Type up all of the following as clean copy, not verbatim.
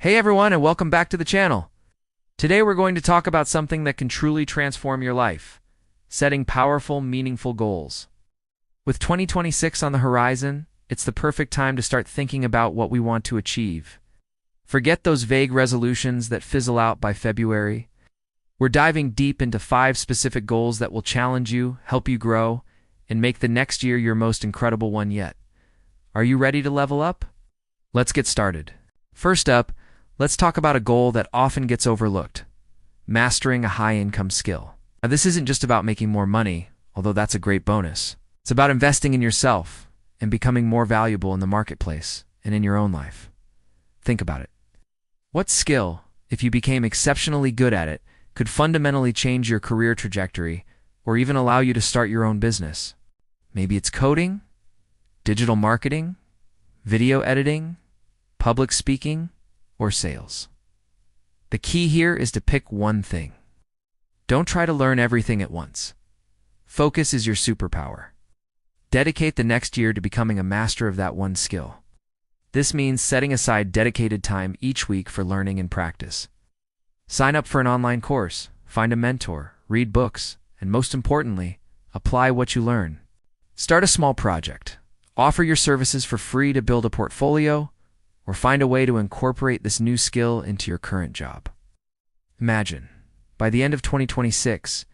Hey everyone, and welcome back to the channel. Today we're going to talk about something that can truly transform your life: setting powerful, meaningful goals. With 2026 on the horizon, it's the perfect time to start thinking about what we want to achieve. Forget those vague resolutions that fizzle out by February. We're diving deep into 5 specific goals that will challenge you, help you grow, and make the next year your most incredible one yet. Are you ready to level up? Let's get started. First up, let's talk about a goal that often gets overlooked: mastering a high-income skill. Now, this isn't just about making more money, although that's a great bonus. It's about investing in yourself and becoming more valuable in the marketplace and in your own life. Think about it. What skill, if you became exceptionally good at it, could fundamentally change your career trajectory or even allow you to start your own business? Maybe it's coding, digital marketing, video editing, public speaking, or sales. The key here is to pick one thing. Don't try to learn everything at once. Focus is your superpower. Dedicate the next year to becoming a master of that one skill. This means setting aside dedicated time each week for learning and practice. Sign up for an online course, find a mentor, read books, and most importantly, apply what you learn. Start a small project. Offer your services for free to build a portfolio, or find a way to incorporate this new skill into your current job. Imagine, by the end of 2026,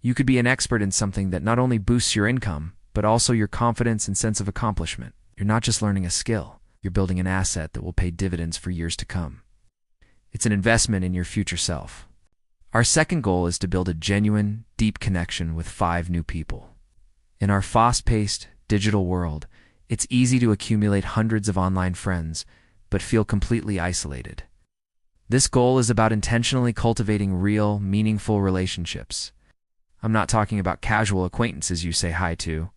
you could be an expert in something that not only boosts your income, but also your confidence and sense of accomplishment. You're not just learning a skill, you're building an asset that will pay dividends for years to come. It's an investment in your future self. Our second goal is to build a genuine, deep connection with 5 new people. In our fast-paced, digital world, it's easy to accumulate hundreds of online friends, but feel completely isolated. This goal is about intentionally cultivating real, meaningful relationships. I'm not talking about casual acquaintances you say hi to.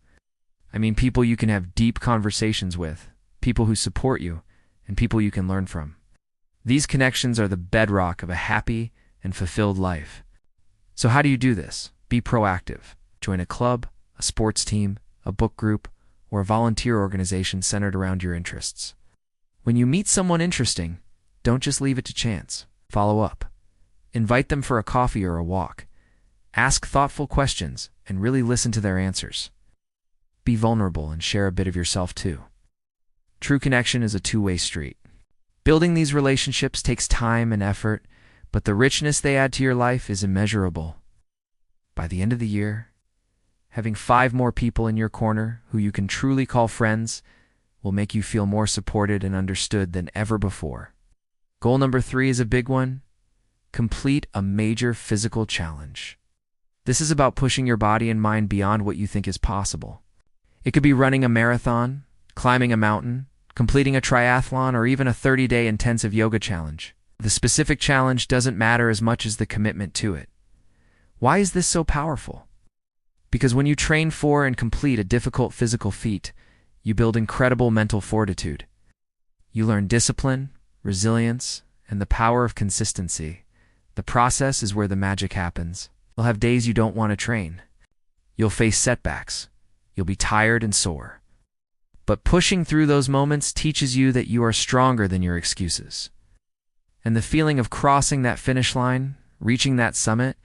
I mean people you can have deep conversations with, people who support you, and people you can learn from. These connections are the bedrock of a happy and fulfilled life. So how do you do this? Be proactive. Join a club, a sports team, a book group, or a volunteer organization centered around your interests. When you meet someone interesting, don't just leave it to chance. Follow up. Invite them for a coffee or a walk. Ask thoughtful questions and really listen to their answers. Be vulnerable and share a bit of yourself too. True connection is a two-way street. Building these relationships takes time and effort, but the richness they add to your life is immeasurable. By the end of the year, having 5 more people in your corner who you can truly call friends will make you feel more supported and understood than ever before. Goal number 3 is a big one: complete a major physical challenge. This is about pushing your body and mind beyond what you think is possible. It could be running a marathon, climbing a mountain, completing a triathlon, or even a 30-day intensive yoga challenge. The specific challenge doesn't matter as much as the commitment to it. Why is this so powerful? Because when you train for and complete a difficult physical feat, you build incredible mental fortitude. You learn discipline, resilience, and the power of consistency. The process is where the magic happens. You'll have days you don't want to train. You'll face setbacks. You'll be tired and sore. But pushing through those moments teaches you that you are stronger than your excuses. And the feeling of crossing that finish line, reaching that summit,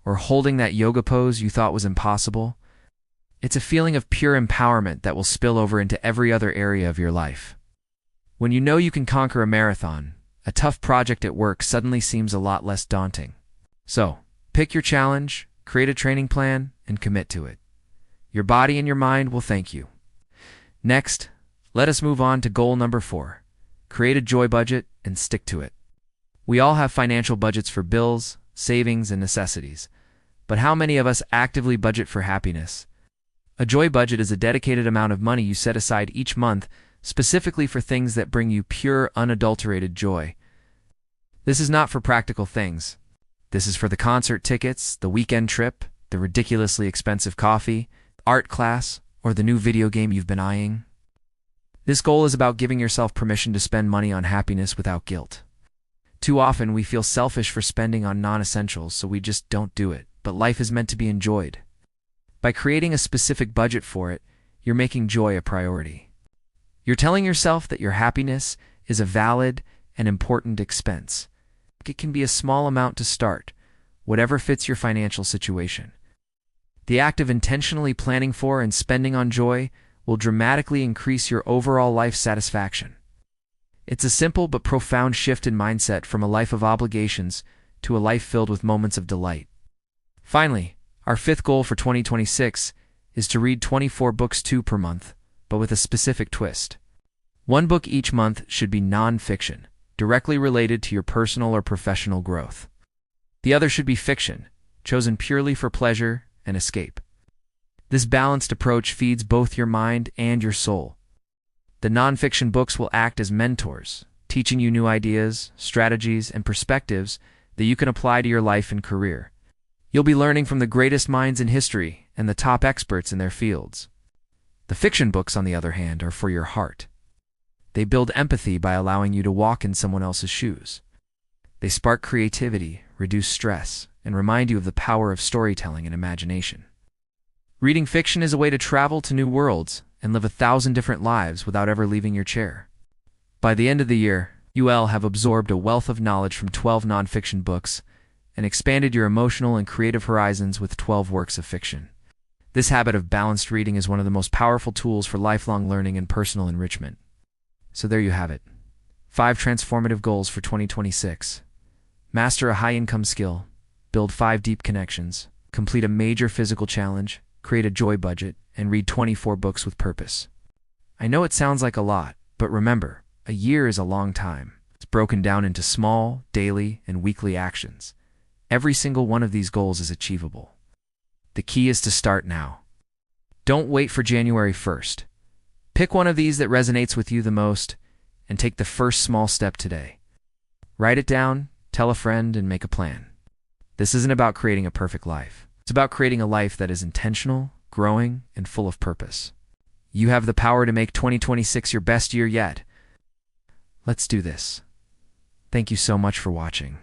or holding that yoga pose you thought was impossible, it's a feeling of pure empowerment that will spill over into every other area of your life. When you know you can conquer a marathon, a tough project at work suddenly seems a lot less daunting. So, pick your challenge, create a training plan, and commit to it. Your body and your mind will thank you. Next, let us move on to goal number 4. Create a joy budget and stick to it. We all have financial budgets for bills, savings, and necessities. But how many of us actively budget for happiness? A joy budget is a dedicated amount of money you set aside each month specifically for things that bring you pure, unadulterated joy. This is not for practical things. This is for the concert tickets, the weekend trip, the ridiculously expensive coffee, art class, or the new video game you've been eyeing. This goal is about giving yourself permission to spend money on happiness without guilt. Too often we feel selfish for spending on non-essentials, so we just don't do it. But life is meant to be enjoyed. By creating a specific budget for it, you're making joy a priority. You're telling yourself that your happiness is a valid, an important expense. It can be a small amount to start, whatever fits your financial situation. The act of intentionally planning for and spending on joy will dramatically increase your overall life satisfaction. It's a simple but profound shift in mindset from a life of obligations to a life filled with moments of delight. Finally, our fifth goal for 2026 is to read 24 books per month, but with a specific twist. One book each month should be non-fiction, directly related to your personal or professional growth. The other should be fiction, chosen purely for pleasure and escape. This balanced approach feeds both your mind and your soul. The non-fiction books will act as mentors, teaching you new ideas, strategies, and perspectives that you can apply to your life and career. You'll be learning from the greatest minds in history and the top experts in their fields. The fiction books, on the other hand, are for your heart. They build empathy by allowing you to walk in someone else's shoes. They spark creativity, reduce stress, and remind you of the power of storytelling and imagination. Reading fiction is a way to travel to new worlds and live 1,000 different lives without ever leaving your chair. By the end of the year, you'll have absorbed a wealth of knowledge from 12 nonfiction books and expanded your emotional and creative horizons with 12 works of fiction. This habit of balanced reading is one of the most powerful tools for lifelong learning and personal enrichment. So there you have it. 5 transformative goals for 2026. Master a high-income skill, build 5 deep connections, complete a major physical challenge, create a joy budget, and read 24 books with purpose. I know it sounds like a lot, but remember, a year is a long time. It's broken down into small, daily, and weekly actions. Every single one of these goals is achievable. The key is to start now. Don't wait for January 1st. Pick one of these that resonates with you the most and take the first small step today. Write it down, tell a friend, and make a plan. This isn't about creating a perfect life. It's about creating a life that is intentional, growing, and full of purpose. You have the power to make 2026 your best year yet. Let's do this. Thank you so much for watching.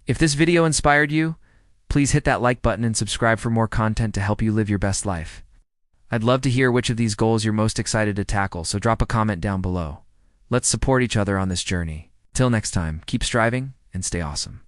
If this video inspired you, please hit that like button and subscribe for more content to help you live your best life. I'd love to hear which of these goals you're most excited to tackle, so drop a comment down below. Let's support each other on this journey. Till next time, keep striving and stay awesome.